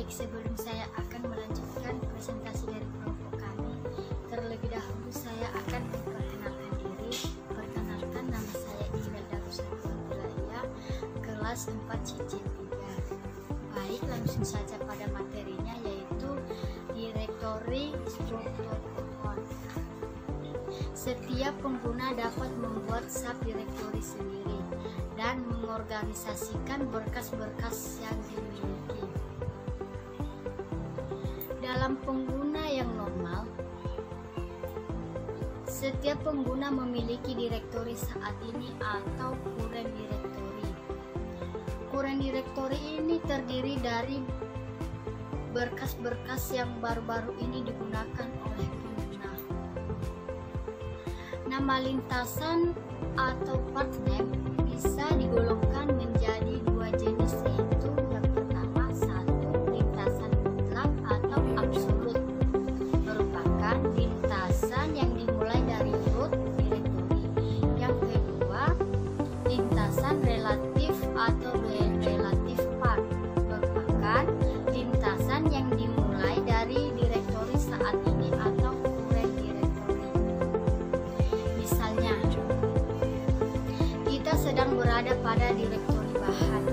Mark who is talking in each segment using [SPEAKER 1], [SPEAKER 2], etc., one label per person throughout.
[SPEAKER 1] Baik, sebelum saya akan melanjutkan presentasi dari kelompok kami, terlebih dahulu saya akan memperkenalkan diri. Perkenalkan, nama saya Imelda Rusakila, kelas 4C3. Baik, langsung saja pada materinya, yaitu Directory Struktur Pohon. Setiap pengguna dapat membuat subdirektori sendiri dan mengorganisasikan berkas-berkas yang dimiliki. Dalam pengguna yang normal, setiap pengguna memiliki direktori saat ini atau current directory. Current directory ini terdiri dari berkas-berkas yang baru-baru ini digunakan oleh pengguna. Nama lintasan atau part name bisa digolongkan menjadi dua jenis, yaitu yang pertama, satu, lintasan mutlak atau absolut, merupakan lintasan yang dimulai dari root directory. Yang kedua, lintasan relatif atau relative part, merupakan lintasan yang dimulai dari direktori saat ini atau current directory. Misalnya, kita sedang berada pada direktori bahan,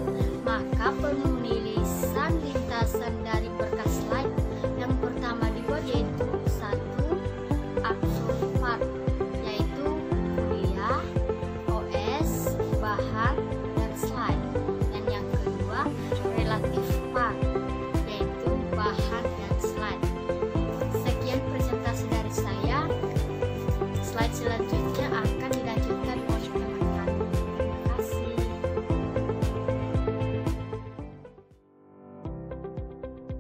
[SPEAKER 1] maka penulisan lintasan dari berkas slide yang pertama dibuat yaitu satu, absolute part, yaitu kuliah, OS, bahan, dan slide. Dan yang kedua, relative part, yaitu bahan dan slide. Sekian presentasi dari saya. Slide selanjutnya akan dilanjutkan oleh teman-teman. Terima kasih.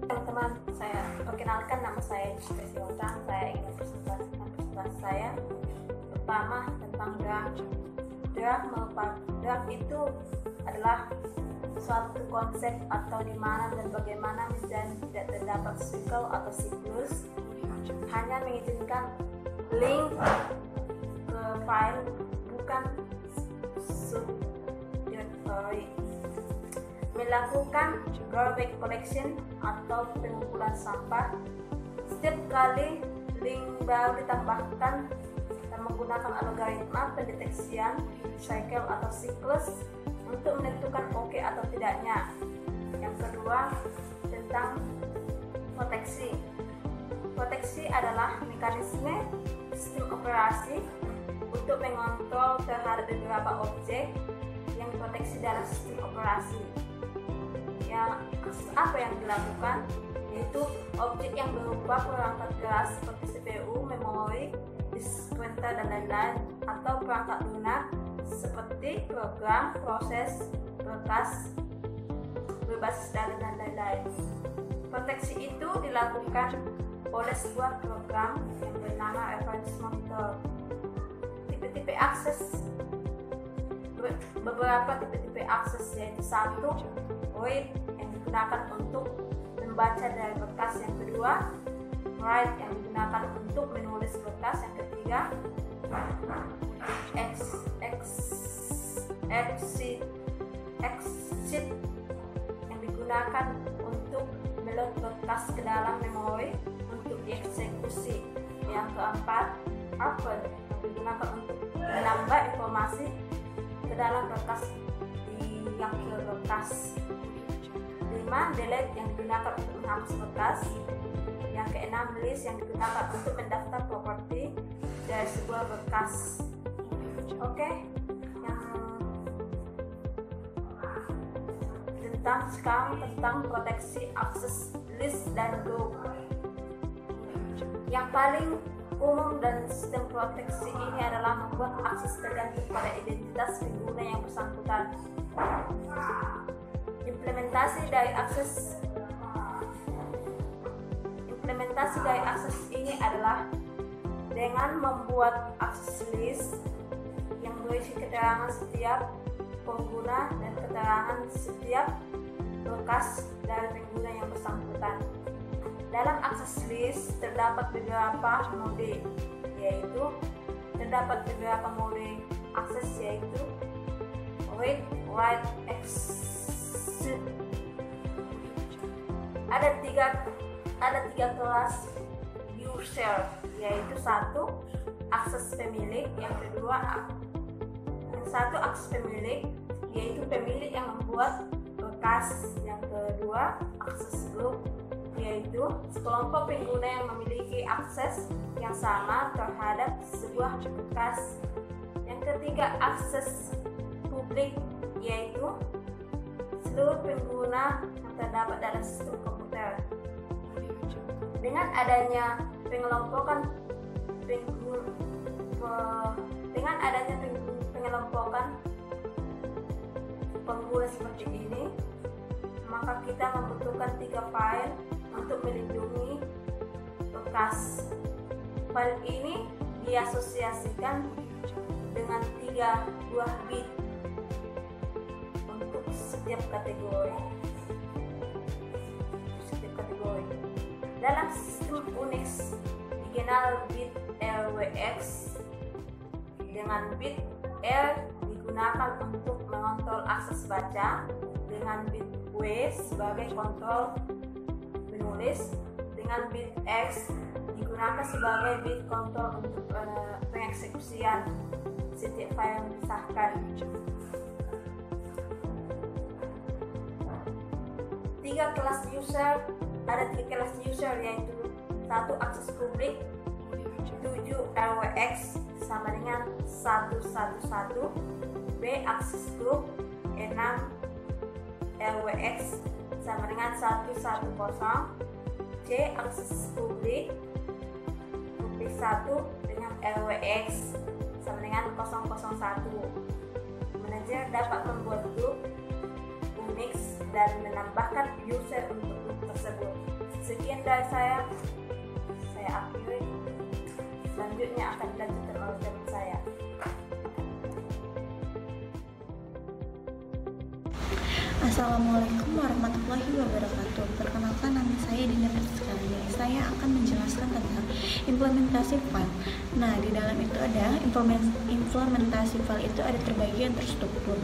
[SPEAKER 2] Teman-teman, saya perkenalkan, nama saya Jessica Siotang. Saya ingin mempresentasikan presentasi saya pertama tentang draft. Draft itu adalah suatu konsep atau di mana dan bagaimana misalnya tidak terdapat sikel atau siklus, hanya mengizinkan link ke file, bukan subdirectory. Melakukan garbage collection atau pengumpulan sampah. Setiap kali link baru ditambahkan dan menggunakan algoritma pendeteksian cycle atau siklus untuk menentukan oke atau tidaknya. Yang kedua, tentang proteksi. Proteksi adalah mekanisme sistem operasi untuk mengontrol terhadap beberapa objek yang diproteksi dalam sistem operasi. Apa yang dilakukan? Yaitu objek yang berupa perangkat keras seperti CPU, memori, disk printer, dan lain-lain, atau perangkat lunak seperti program, proses, berkas, berbasis data, dan lain-lain. Proteksi itu dilakukan oleh sebuah program yang bernama Reference Monitor. Tipe-tipe akses, beberapa tipe-tipe akses, yaitu satu, read, yang digunakan untuk membaca dari berkas. Yang kedua, write, yang digunakan untuk menulis berkas. Yang ketiga, exit, yang digunakan untuk meload berkas ke dalam memori untuk dieksekusi. Yang keempat, open, yang digunakan untuk menambah informasi ke dalam berkas yang ke berkas. 5, delete, yang digunakan untuk menghapus berkas. Yang keenam, list, yang digunakan untuk mendaftar properti dari sebuah berkas. Oke, sekarang tentang proteksi akses list dan group. Yang paling umum dan sistem proteksi ini adalah membuat akses tergantung pada identitas pengguna yang bersangkutan. Implementasi dari akses ini adalah dengan membuat akses list yang berisi keterangan setiap pengguna dan keterangan setiap berkas dari pengguna yang bersangkutan. Dalam akses list terdapat beberapa mode, yaitu terdapat beberapa mode akses, yaitu read, write, exit, ada tiga kelas user, yaitu satu akses pemilik, yang satu akses pemilik yaitu pemilik yang membuat bekas, yang kedua akses grup yaitu sekelompok pengguna yang memiliki akses yang sama terhadap sebuah bekas, yang ketiga akses publik yaitu seluruh pengguna yang terdapat dalam sistem komputer. Dengan adanya pengelompokan pengguna seperti ini, maka kita membutuhkan 3 file untuk melindungi bekas. File ini diasosiasikan dengan 3 buah bit untuk setiap kategori. Dalam sistem Unix dikenal bit LWX, dengan bit L digunakan untuk mengontrol akses baca, dengan bit W sebagai kontrol menulis, dengan bit X digunakan sebagai bit kontrol untuk pengeksekusian setiap file yang disahkan. Ada tiga kelas user, yaitu satu akses publik 7 LWX sama dengan 111, B akses grup 6 LWX sama dengan 110, C akses publik 1 dengan LWX sama dengan 001. Manajer dapat membuat grup Unix dan menambahkan user untuk grup tersebut. Sekian dari saya akhiri. Selanjutnya akan dilanjutkan oleh teman saya.
[SPEAKER 3] Assalamualaikum warahmatullahi wabarakatuh. Perkenalkan, nama saya Dinda Rizkani. Saya akan menjelaskan tentang implementasi file. Nah, di dalam itu ada implementasi file itu ada terbagi yang terstruktur.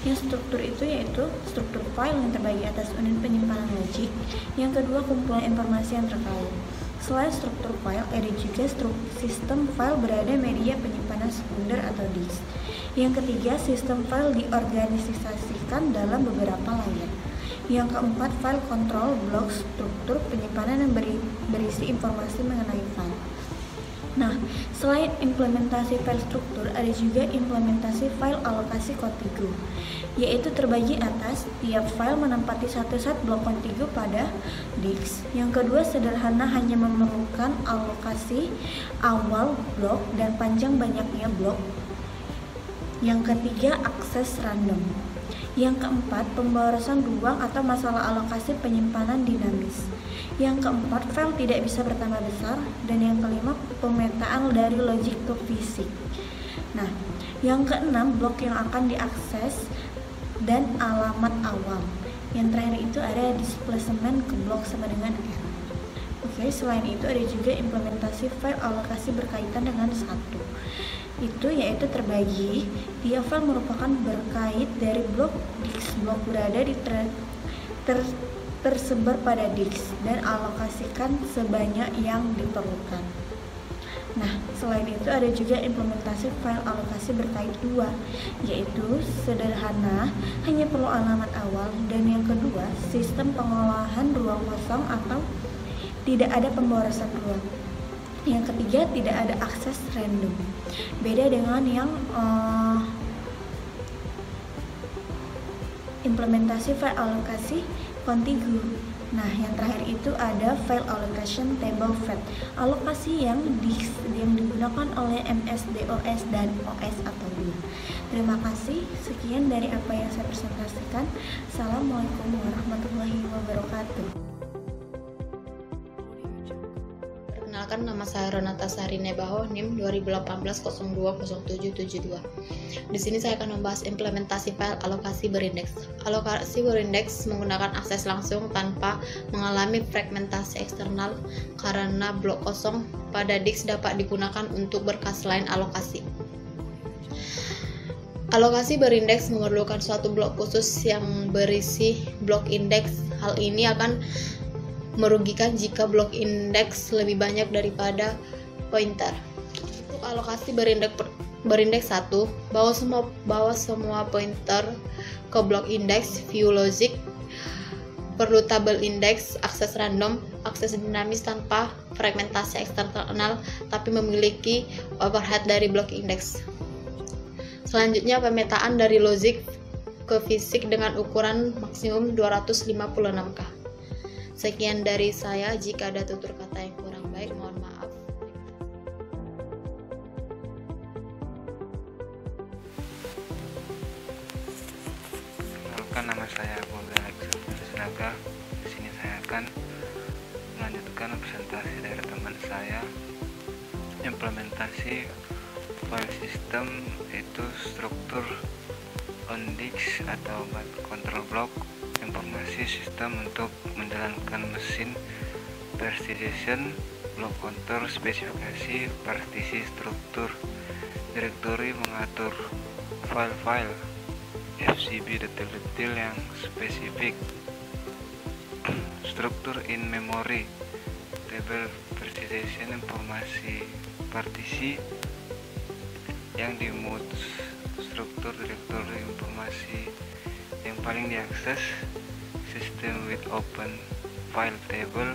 [SPEAKER 3] Yang struktur itu yaitu struktur file yang terbagi atas unit penyimpanan logik. Yang kedua, kumpulan informasi yang terkait. Selain struktur file, ada juga sistem file berada media penyimpanan sekunder atau disk. Yang ketiga, sistem file diorganisasikan dalam beberapa layer. Yang keempat, file control blok struktur penyimpanan yang berisi informasi mengenai file. Nah, selain implementasi file struktur, ada juga implementasi file alokasi kontigu, yaitu terbagi atas tiap file menempati satu set blok kontigu pada disk. Yang kedua, sederhana, hanya memerlukan alokasi awal blok dan panjang banyaknya blok. Yang ketiga, akses random. Yang keempat, pemborosan ruang atau masalah alokasi penyimpanan dinamis. Yang keempat, file tidak bisa bertambah besar. Dan yang kelima, pemetaan dari logik ke fisik. Nah, yang keenam, blok yang akan diakses dan alamat awal. Yang terakhir itu ada displacement ke blok sama dengan R. Oke, selain itu ada juga implementasi file alokasi berkaitan dengan satu. Itu yaitu terbagi. Tiap file merupakan berkait dari blok disk. Blok berada di tersebar pada disk dan alokasikan sebanyak yang diperlukan. Nah, selain itu ada juga implementasi file alokasi berkait dua, yaitu sederhana, hanya perlu alamat awal, dan yang kedua, sistem pengolahan ruang kosong atau tidak ada pemborosan ruang. Yang ketiga, tidak ada akses random. Beda dengan yang implementasi file alokasi kontigu. Nah, yang terakhir itu ada file allocation table fat, alokasi yang digunakan oleh MS-DOS dan OS atau DOS. Terima kasih. Sekian dari apa yang saya presentasikan. Assalamualaikum warahmatullahi wabarakatuh.
[SPEAKER 4] Perkenalkan, nama saya Ronata Sari Nebaho, NIM 2018-020772. Di sini saya akan membahas implementasi file alokasi berindeks. Alokasi berindeks menggunakan akses langsung tanpa mengalami fragmentasi eksternal karena blok kosong pada disk dapat digunakan untuk berkas lain alokasi. Alokasi berindeks memerlukan suatu blok khusus yang berisi blok indeks. Hal ini akan merugikan jika blok indeks lebih banyak daripada pointer. Untuk alokasi berindeks 1, bawa semua pointer ke blok indeks, view logic, perlu tabel indeks, akses random, akses dinamis tanpa fragmentasi eksternal tapi memiliki overhead dari blok indeks. Selanjutnya pemetaan dari logic ke fisik dengan ukuran maksimum 256K. Sekian dari saya, jika ada tutur kata yang kurang baik mohon maaf.
[SPEAKER 5] Perkenalkan, nama saya Bobi Alexander Sinaga. Di sini saya akan melanjutkan presentasi dari teman saya, implementasi file system, yaitu struktur ONDIX atau byte control block, informasi sistem untuk menjalankan mesin persistation, block counter, spesifikasi, partisi, struktur, direktori, mengatur file-file, FCB detail-detail yang spesifik, struktur in memory, table persistation, informasi partisi yang dimut, struktur direktori informasi yang paling diakses, sistem with open file table,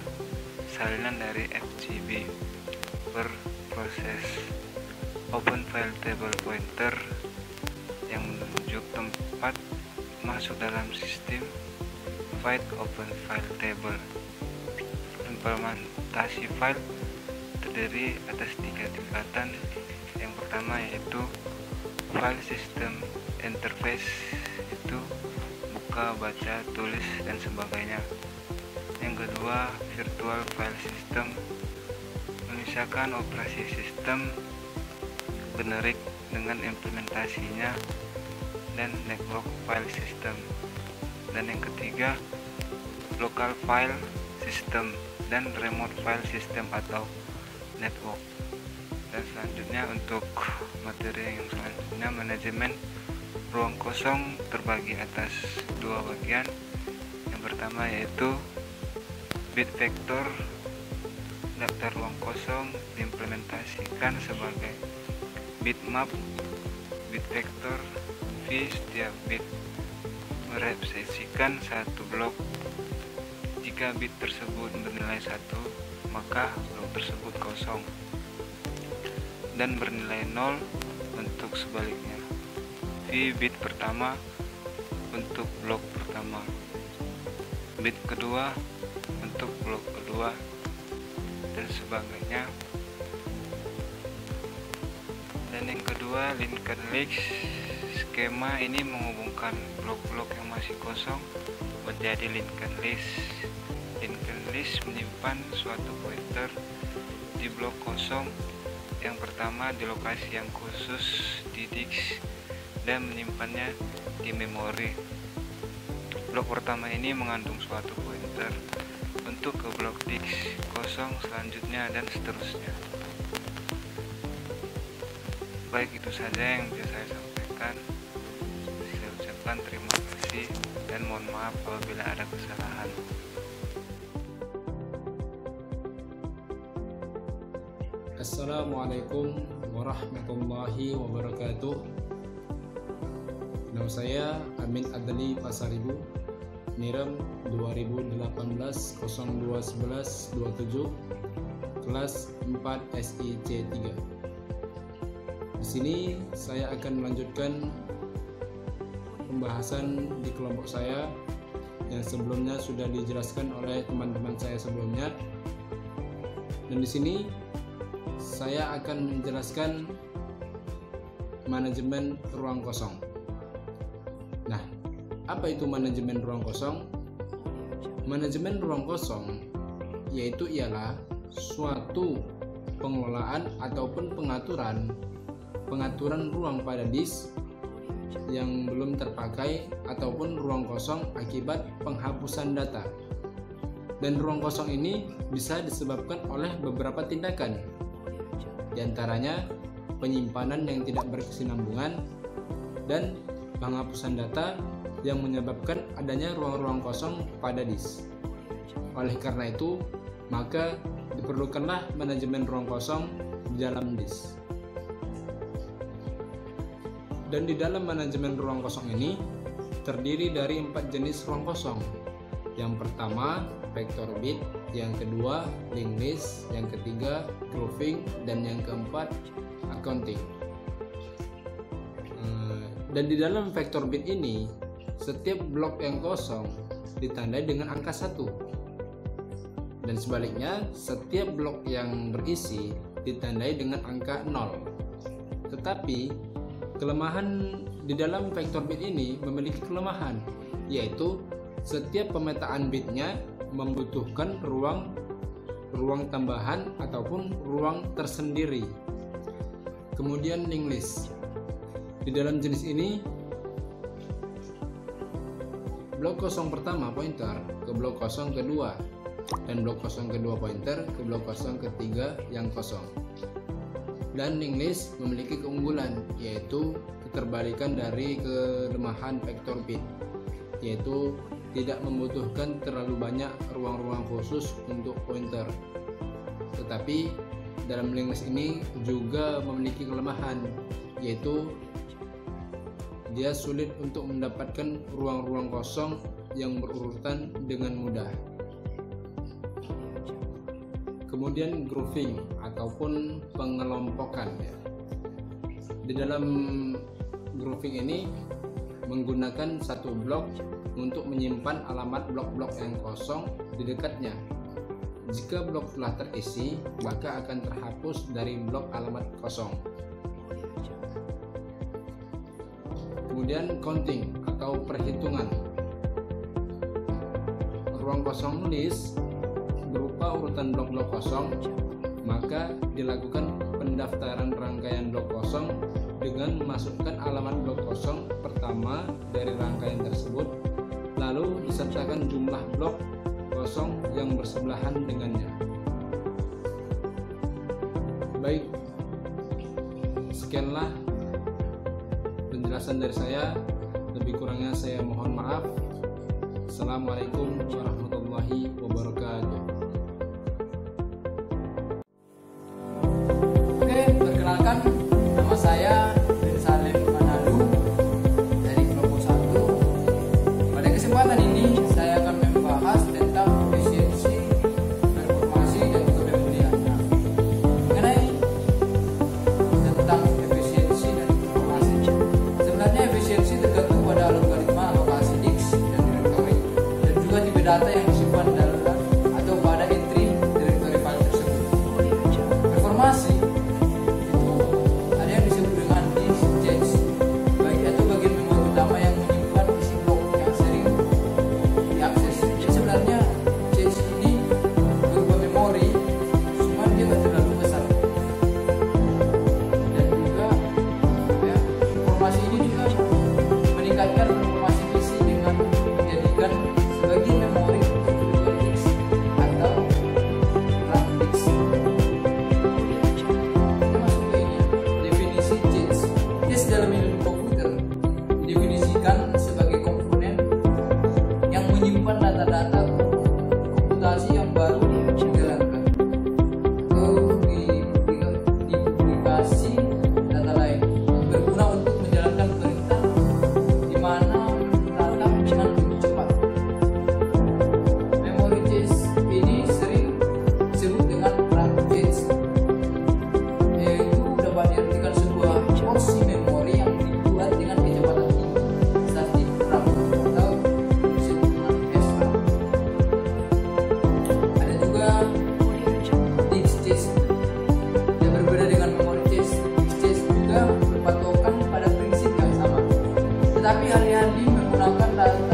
[SPEAKER 5] salinan dari FCB per proses, open file table pointer yang menunjuk tempat masuk dalam sistem, void open file table. Implementasi file terdiri atas 3 tingkatan. Yang pertama yaitu file system interface, itu buka, baca, tulis, dan sebagainya. Yang kedua, virtual file system, memisahkan operasi sistem generik dengan implementasinya, dan network file system. Dan yang ketiga, local file system dan remote file system atau network. Dan selanjutnya untuk materi yang selanjutnya, manajemen ruang kosong terbagi atas 2 bagian. Yang pertama yaitu bit vektor, daftar ruang kosong diimplementasikan sebagai bitmap, bit vektor V, setiap bit merepresentasikan satu blok. Jika bit tersebut bernilai 1, maka blok tersebut kosong, dan bernilai 0 untuk sebaliknya. V bit pertama untuk blok pertama, bit kedua untuk blok kedua, dan sebagainya. Dan yang kedua, linked list. Skema ini menghubungkan blok-blok yang masih kosong menjadi linked list. Linked list menyimpan suatu pointer di blok kosong yang pertama di lokasi yang khusus di disk dan menyimpannya di memori. Blok pertama ini mengandung suatu pointer untuk ke blok disk kosong selanjutnya, dan seterusnya. Baik, itu saja yang bisa saya sampaikan. Saya ucapkan terima kasih dan mohon maaf apabila ada kesalahan.
[SPEAKER 6] Assalamualaikum warahmatullahi wabarakatuh. Nama saya Amin Adli Pasaribu, NIRAM 2018-0211-27, kelas 4 SIC 3. Di sini saya akan melanjutkan pembahasan di kelompok saya yang sebelumnya sudah dijelaskan oleh teman-teman saya sebelumnya. Dan di sini saya akan menjelaskan manajemen ruang kosong. Nah, apa itu manajemen ruang kosong? Manajemen ruang kosong ialah suatu pengelolaan ataupun pengaturan ruang pada disk yang belum terpakai ataupun ruang kosong akibat penghapusan data. Dan ruang kosong ini bisa disebabkan oleh beberapa tindakan. Di antaranya penyimpanan yang tidak berkesinambungan dan penghapusan data yang menyebabkan adanya ruang-ruang kosong pada disk. Oleh karena itu, maka diperlukanlah manajemen ruang kosong di dalam disk. Dan di dalam manajemen ruang kosong ini terdiri dari 4 jenis ruang kosong. Yang pertama, vector bit, yang kedua, linked list, yang ketiga, grouping, dan yang keempat, accounting. Dan di dalam vector bit ini, setiap blok yang kosong ditandai dengan angka 1. Dan sebaliknya, setiap blok yang berisi ditandai dengan angka 0. Tetapi, kelemahan di dalam vector bit ini memiliki kelemahan, yaitu setiap pemetaan bitnya membutuhkan ruang tambahan ataupun ruang tersendiri. Kemudian linked list. Di dalam jenis ini, blok kosong pertama pointer ke blok kosong kedua, dan blok kosong kedua pointer ke blok kosong ketiga yang kosong. Dan linked list memiliki keunggulan, yaitu keterbalikan dari kelemahan vector bit, yaitu tidak membutuhkan terlalu banyak ruang-ruang khusus untuk pointer. Tetapi dalam linked list ini juga memiliki kelemahan, yaitu dia sulit untuk mendapatkan ruang-ruang kosong yang berurutan dengan mudah. Kemudian grouping ataupun pengelompokan. Di dalam grouping ini menggunakan satu blok untuk menyimpan alamat blok-blok yang kosong di dekatnya. Jika blok telah terisi, maka akan terhapus dari blok alamat kosong. Kemudian counting atau perhitungan. Ruang kosong list berupa urutan blok-blok kosong, maka dilakukan pendaftaran rangkaian blok kosong dengan memasukkan alamat blok kosong pertama dari rangkaian tersebut, lalu disertakan jumlah blok kosong yang bersebelahan dengannya. Baik, sekianlah penjelasan dari saya. Lebih kurangnya saya mohon maaf. Assalamualaikum warahmatullahi wabarakatuh. Oke, perkenalkan, nama saya Salim Manado dari kelompok 1. Pada kesempatan ini saya akan membahas tentang efisiensi, performasi, dan juga pemilihan. Mengenai tentang efisiensi dan performasi, sebenarnya efisiensi tergantung pada algoritma alokasi disk dan directory, dan juga tipe data yang disimpan dalam atau pada entry directory file tersebut. Performasi itu ada yang disebut dengan disk cache, baik itu bagian memori utama yang menyimpan isi blok yang sering diakses. Jadi sebenarnya cache ini berupa memori, cuma dia tidak terlalu besar. Dan juga informasi ini juga meningkatkan informasi visi dengan menjadikan sebagai memori virtual disk atau RAM disk. Kita masuk ke ini, definisi cache. Cache dalam ilmu komputer didefinisikan sebagai komponen yang menyimpan data-data komputasi yang baru dijalankan atau dipublikasi data lain, berguna untuk menjalankan perintah di mana data dengan lebih cepat. Memori cache ini sering disebut dengan RAM cache, yaitu dapat diartikan sebuah porsi memori yang dibuat dengan kecepatan tinggi, static RAM, atau disebut dengan SRAM. Ada juga disk cache. Yang berbeda dengan memori cache, disk cache juga berpatokan pada prinsip yang sama, tetapi alih-alih menggunakan data